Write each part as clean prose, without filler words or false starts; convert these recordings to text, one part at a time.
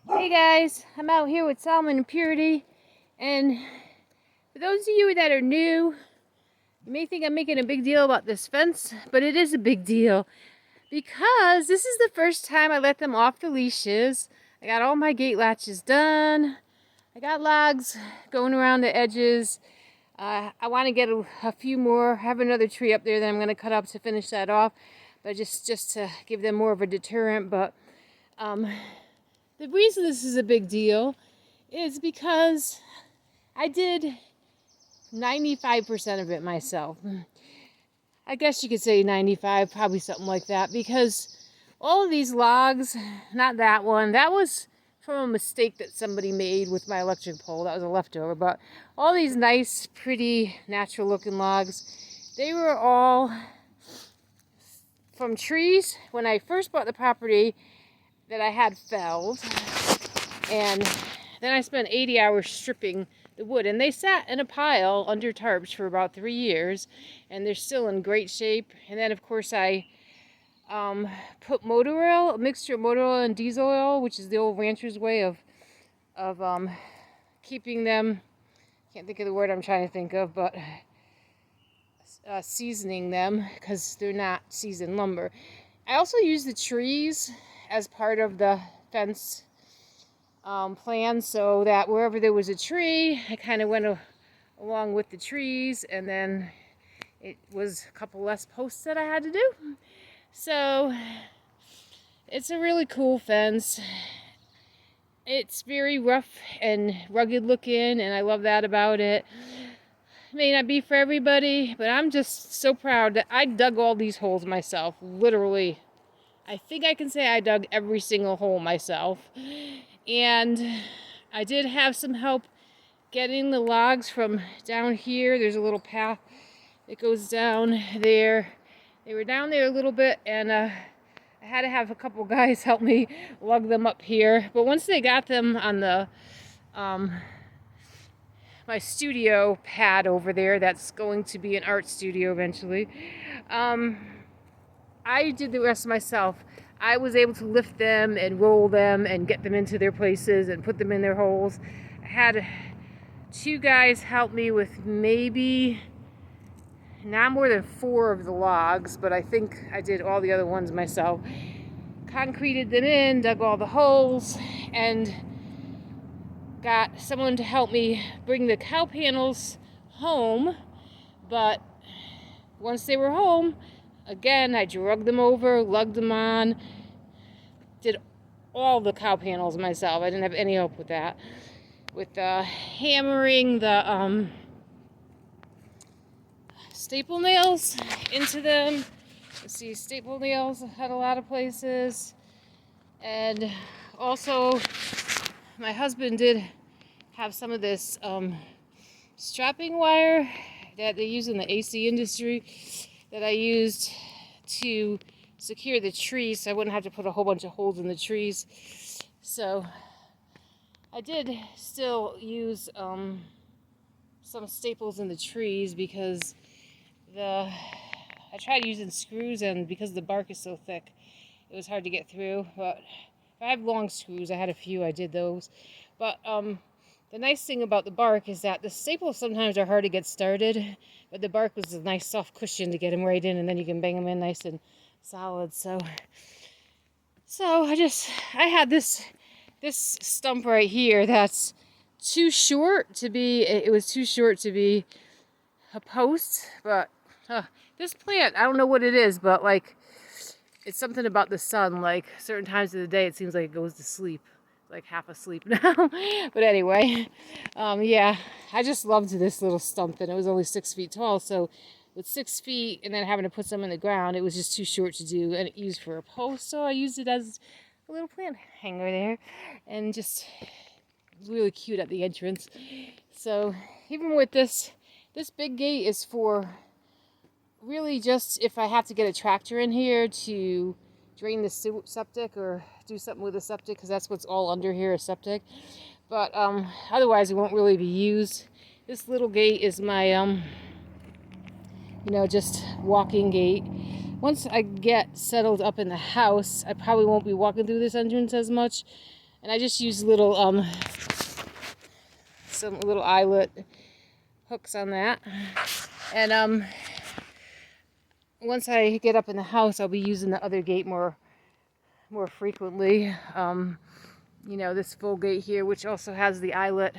Hey guys, I'm out here with Solomon and Purity, and for those of you that are new, you may think I'm making a big deal about this fence, but it is a big deal because this is the first time I let them off the leashes. I got all my gate latches done. I got logs going around the edges. I want to get a few more. I have another tree up there that I'm going to cut up to finish that off, but just to give them more of a deterrent. But the reason this is a big deal is because I did 95% of it myself. I guess you could say 95, probably something like that, because all of these logs, not that one, that was from a mistake that somebody made with my electric pole. That was a leftover, but all these nice, pretty, natural looking logs, they were all from trees when I first bought the property that I had felled. And then I spent 80 hours stripping the wood, and they sat in a pile under tarps for about 3 years, and they're still in great shape. And then, of course, I put motor oil, a mixture of motor oil and diesel oil, which is the old rancher's way of keeping them. Can't think of the word I'm trying to think of, but seasoning them because they're not seasoned lumber. I also use the trees as part of the fence plan, so that wherever there was a tree, I kind of went along with the trees, and then it was a couple less posts that I had to do. So it's a really cool fence. It's very rough and rugged looking, and I love that about it. It may not be for everybody, but I'm just so proud that I dug all these holes myself, literally. I think I can say I dug every single hole myself. And I did have some help getting the logs from down here. There's a little path that goes down there. They were down there a little bit, and I had to have a couple guys help me lug them up here. But once they got them on the my studio pad over there, that's going to be an art studio eventually, I did the rest myself. I was able to lift them and roll them and get them into their places and put them in their holes. I had 2 guys help me with maybe not more than 4 of the logs, but I think I did all the other ones myself. Concreted them in, dug all the holes, and got someone to help me bring the cow panels home. But once they were home, again, I drug them over, lugged them on, did all the cow panels myself. I didn't have any help with that. With hammering the staple nails into them. Let's see, staple nails had a lot of places. And also, my husband did have some of this strapping wire that they use in the AC industry that I used to secure the trees so I wouldn't have to put a whole bunch of holes in the trees. So I did still use some staples in the trees because I tried using screws, and because the bark is so thick, it was hard to get through. But if I have long screws, I had a few, I did those. But the nice thing about the bark is that the staples sometimes are hard to get started, but the bark was a nice soft cushion to get them right in, and then you can bang them in nice and solid. So I had this stump right here that's too short to be. It was too short to be a post, but this plant, I don't know what it is, but like it's something about the sun. Like certain times of the day, it seems like it goes to sleep. Like half asleep now. But anyway, yeah, I just loved this little stump, and it was only 6 feet tall. So with 6 feet and then having to put some in the ground, it was just too short to do and use for a post. So I used it as a little plant hanger there, and just really cute at the entrance. So even with this big gate is for really just if I have to get a tractor in here to drain the septic or do something with the septic, because that's what's all under here is septic. But otherwise it won't really be used. This little gate is my just walking gate. Once I get settled up in the house, I probably won't be walking through this entrance as much. And I just use little some little eyelet hooks on that. And once I get up in the house, I'll be using the other gate more frequently. You know, this full gate here, which also has the eyelet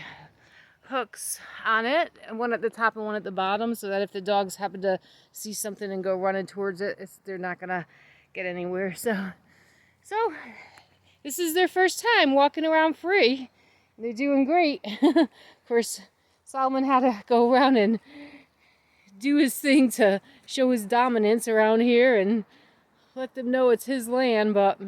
hooks on it, and one at the top and one at the bottom, so that if the dogs happen to see something and go running towards it, they're not gonna get anywhere. So this is their first time walking around free. They're doing great. Of course, Solomon had to go around and do his thing to show his dominance around here and let them know it's his land, but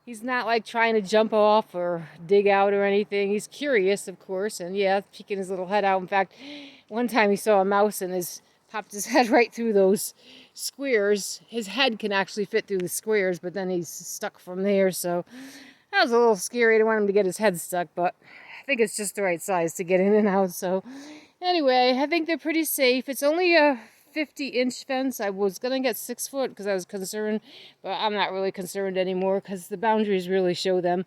he's not like trying to jump off or dig out or anything. He's curious, of course, and yeah, peeking his little head out. In fact, one time he saw a mouse and popped his head right through those squares. His head can actually fit through the squares, but then he's stuck from there, so that was a little scary. I didn't want him to get his head stuck, but I think it's just the right size to get in and out. So anyway, I think they're pretty safe. It's only a 50-inch fence. I was going to get 6 foot because I was concerned, but I'm not really concerned anymore because the boundaries really show them.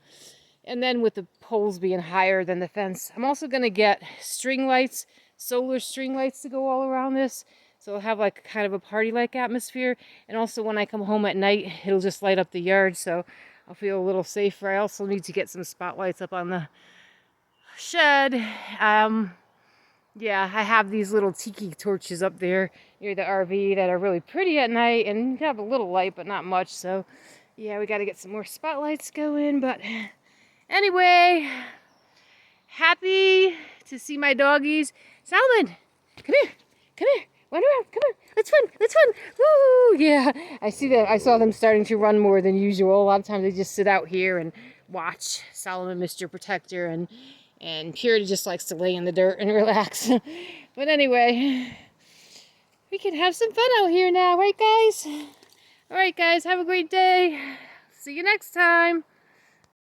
And then with the poles being higher than the fence, I'm also going to get string lights, solar string lights to go all around this. So it'll have like kind of a party-like atmosphere. And also when I come home at night, it'll just light up the yard, so I'll feel a little safer. I also need to get some spotlights up on the shed. Yeah, I have these little tiki torches up there near the RV that are really pretty at night and have a little light, but not much. So, yeah, we got to get some more spotlights going. But anyway, happy to see my doggies. Salmon, come here, come here, run around, come on, let's run. Woo! Yeah, I saw them starting to run more than usual. A lot of times they just sit out here and watch Solomon, Mr. Protector, and Purity just likes to lay in the dirt and relax. But anyway, we can have some fun out here now, right guys? All right guys, have a great day. See you next time.